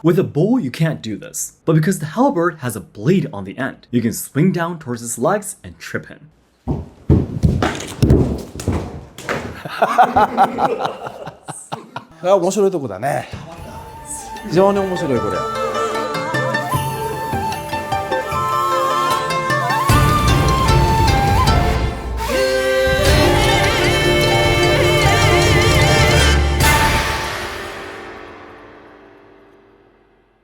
With a bow, you can't do this, but because the halberd has a blade on the end, you can swing down towards his legs and trip him. 面白いとこだね。非常に面白いこれ。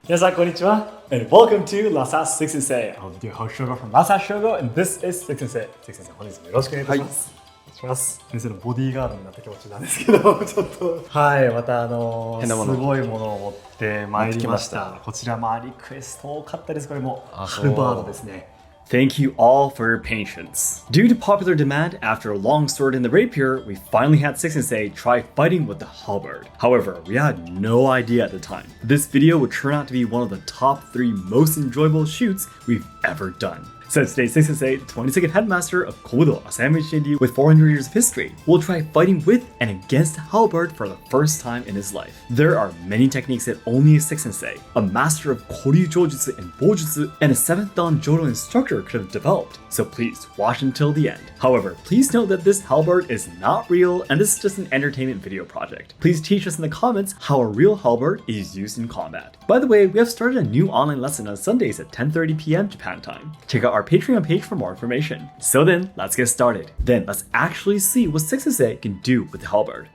皆さんこんにちは and welcome to Lasas Seki Sensei. I'm your host Shogo from Lasas Shogo and this is Seki Sensei. Seki Sensei 本日もよろしくお願いいたします。お願いします。先生のボディーガードになった気持ちなんですけどちょっとはいまたすごいものを持ってまいりました。こちらリクエスト多かったです。これもハルバードですね。Thank you all for your patience. Due to popular demand, after a long sword in the rapier, we finally had Seki Sensei try fighting with the halberd. However, we had no idea at the time. This video would turn out to be one of the top 3 most enjoyable shoots we've ever done. So today, Seki Sensei, the 22nd headmaster of kobudo, Asayama Ichiden with 400 years of history, will try fighting with and against the halberd for the first time in his life. There are many techniques that only a Seki Sensei, a master of koryu jojutsu and bojutsu, and a 7th dan jodo instructor could have developed. So please watch until the end. However, please note that this halberd is not real and this is just an entertainment video project. Please teach us in the comments how a real halberd is used in combat. By the way, we have started a new online lesson on Sundays at 10:30 p.m. Japan time. Check out our Patreon page for more information. So then, let's get started. Then let's actually see what Seki Sensei can do with the halberd.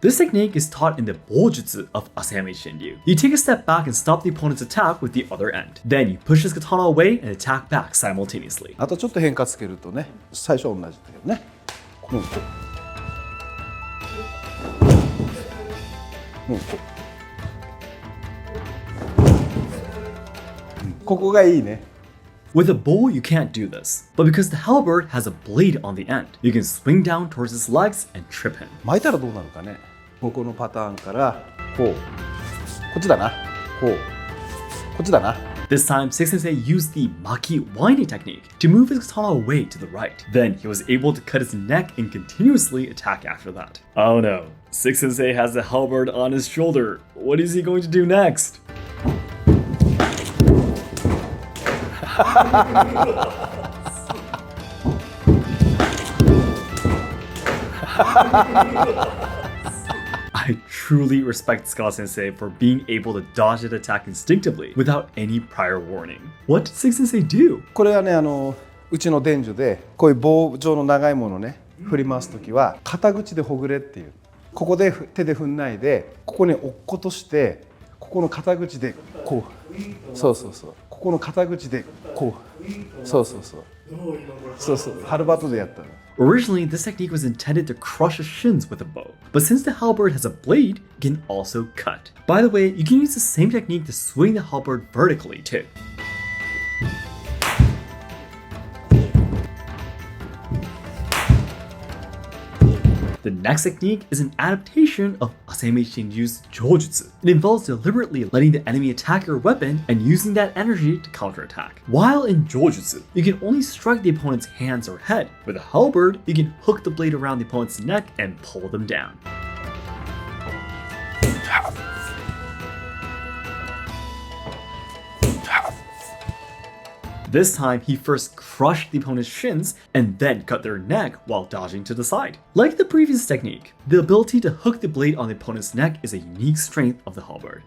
This technique is taught in the bojutsu of Asayama Ichiden. You take a step back and stop the opponent's attack with the other end. Then you push his katana away and attack back simultaneously. あとちょっと変化つけるとね、最初は同じだけどね。ここがいいね。With a bow, you can't do this, but because the halberd has a blade on the end, you can swing down towards his legs and trip him. 巻いたらどうなるかね。ここのパターンからこう、こっちだな。こう、こっちだな。This time, Seki Sensei used the maki winding technique to move his katana away to the right. Then he was able to cut his neck and continuously attack after that. Oh no, Seki Sensei has the halberd on his shoulder. What is he going to do next? I truly respect Seki Sensei for being able to dodge an attack instinctively without any prior warning. What did Seki Sensei do? これはね、うちの伝授でこういう棒状の長いものをね、振り回すときは肩口でほぐれっていう。ここで手で踏んないで、ここに落っことして、ここの肩口でこう。そうそうそう。ここの肩口でこう。そうそうそう。そうそう。ハルバートでやったの。Originally, this technique was intended to crush his shins with a bow, but since the halberd has a blade, it can also cut. By the way, you can use the same technique to swing the halberd vertically too. The next technique is an adaptation of Asayama Ichiden's jojutsu. It involves deliberately letting the enemy attack your weapon and using that energy to counterattack. While in jojutsu, you can only strike the opponent's hands or head. With a halberd, you can hook the blade around the opponent's neck and pull them down. This time, he first crushed the opponent's shins and then cut their neck while dodging to the side. Like the previous technique, the ability to hook the blade on the opponent's neck is a unique strength of the halberd.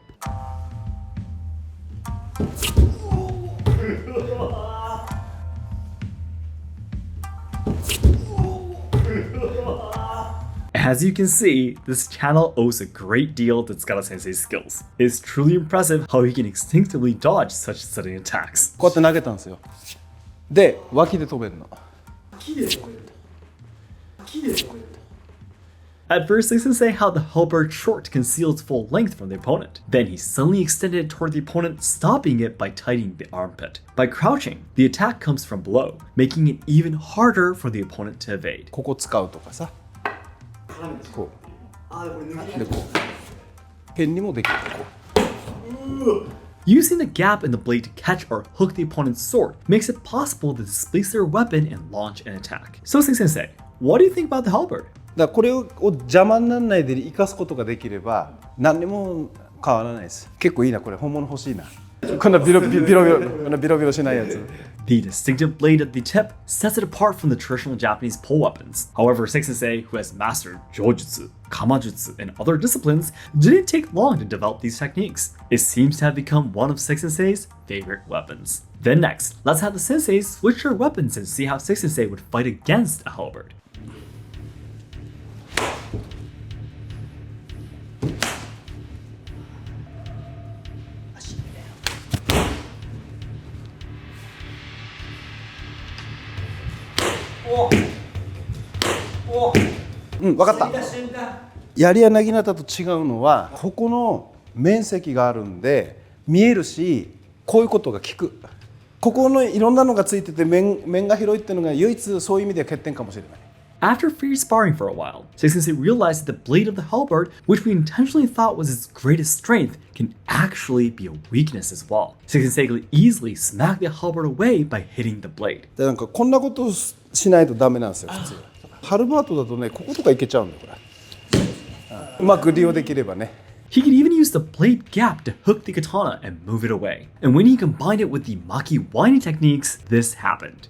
As you can see, this channel owes a great deal to Seki Sensei's skills. It's truly impressive how he can instinctively dodge such sudden attacks. こうやって投げたんですよ。で、脇で飛べるの。 At first, Seki Sensei held the halberd short to conceal its full length from the opponent. Then he suddenly extended it toward the opponent, stopping it by tightening the armpit. By crouching, the attack comes from below, making it even harder for the opponent to evade. ここ使うとかさ。こう。でこう。変にもできる。こう。Using the gap in the blade to catch or hook the opponent's sword makes it possible to displace their weapon and launch an attack. So Seki Sensei, what do you think about the halberd? だからこれを邪魔にならないで生かすことができれば何にも変わらないです。結構いいなこれ本物欲しいな。こんなビロビロしないやつ。The distinctive blade at the tip sets it apart from the traditional Japanese pole weapons. However, Seki Sensei, who has mastered Jojutsu, Kamajutsu, and other disciplines, didn't take long to develop these techniques. It seems to have become one of Seki Sensei's favorite weapons. Then next, let's have the senseis switch their weapons and see how Seki Sensei would fight against a halberd. Oh. 分かった。槍やなぎなたと違うのはここの面積があるんで見えるしこういうことが効く。ここのいろんなのがついてて面が広いっていうのが唯一そういう意味では欠点かもしれない。After free sparring for a while, Seki Sensei realized that the blade of the halberd, which we intentionally thought was its greatest strength, can actually be a weakness as well. Seki Sensei could easily smack the halberd away by hitting the blade. でなんかこんなことをしないとダメなんですよ普通。ハルバートだとねこことかいけちゃうんだよこれ。うまく利用できればね。He could even use the blade gap to hook the katana and move it away. And when he combined it with the maki winding techniques, this happened.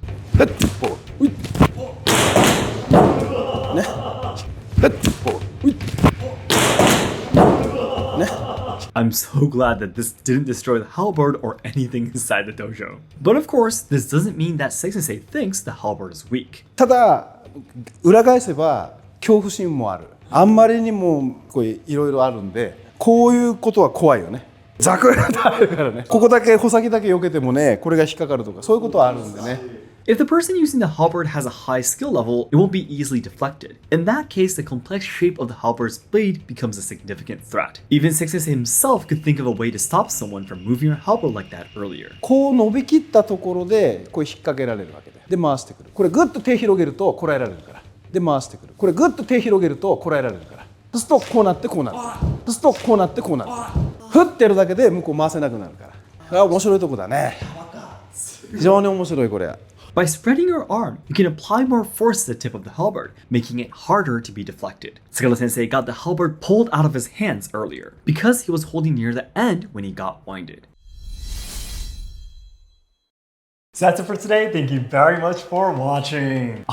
I'm so glad that this didn't destroy the halberd or anything inside the dojo. But of course, this doesn't mean that Seki Sensei thinks the halberd is weak. ただ裏返せば恐怖心もある。あんまりにもこういろいろあるんでこういうことは怖いよね。ザクッとあるからね。ここだけ穂先だけ避けてもねこれが引っかかるとかそういうことはあるんでね。If the person using the halberd has a high skill level, it won't be easily deflected. In that case, the complex shape of the halberd's blade becomes a significant threat. Even Seki Sensei himself could think of a way to stop someone from moving a halberd like that earlier. こう伸びきったところでこう引っ掛けられるわけで。で回してくる。これグッと手広げるとこらえられるから。で回してくる。これグッと手広げるとこらえられるから。そうするとこうなってこうなる。そうするとこうなってこうなる。振ってるだけで向こう回せなくなるから。面白いとこだね。非常に面白いこれ。By spreading your arm, you can apply more force to the tip of the halberd, making it harder to be deflected. Seki Sensei got the halberd pulled out of his hands earlier, because he was holding near the end when he got winded. So that's it for today. Thank you very much for watching.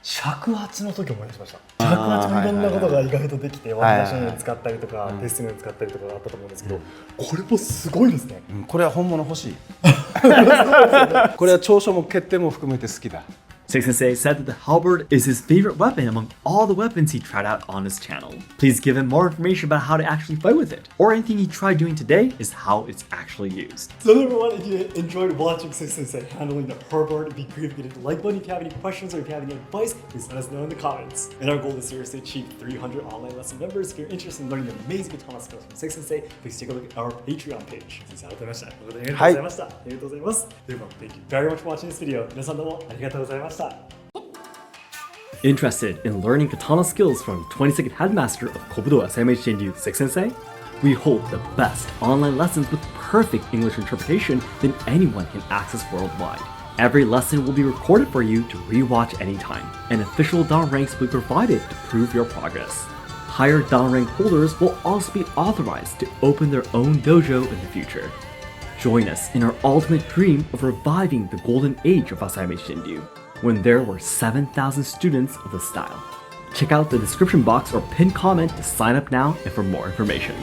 尺八の時思い出しました。尺八もいろんなことが意外とできて、ワキザシに使ったりとか、テストに使ったりとかがあったと思うんですけど、これもすごいですね。これは本物欲しい。これは長所も欠点も含めて好きだ。Seki Sensei said that the halberd is his favorite weapon among all the weapons he tried out on his channel. Please give him more information about how to actually fight with it, or anything he tried doing today is how it's actually used. So everyone, if you enjoyed watching Seki Sensei handling the halberd, it'd be great if you hit the like button. If you have any questions or if you have any advice, please let us know in the comments. And our goal is seriously to achieve 300 online lesson members. If you're interested in learning the amazing katana skills from Seki Sensei, please take a look at our Patreon page. Thank you very much for watching this video. 皆さんどうもありがとうございました。Interested in learning katana skills from 22nd Headmaster of Kobudo Asayama Seki Sensei? We hold the best online lessons with perfect English interpretation that anyone can access worldwide. Every lesson will be recorded for you to rewatch anytime, and official down ranks will be provided to prove your progress. Higher down rank holders will also be authorized to open their own dojo in the future. Join us in our ultimate dream of reviving the golden age of Asayama Shinryu, when there were 7,000 students of the style. Check out the description box or pinned comment to sign up now and for more information.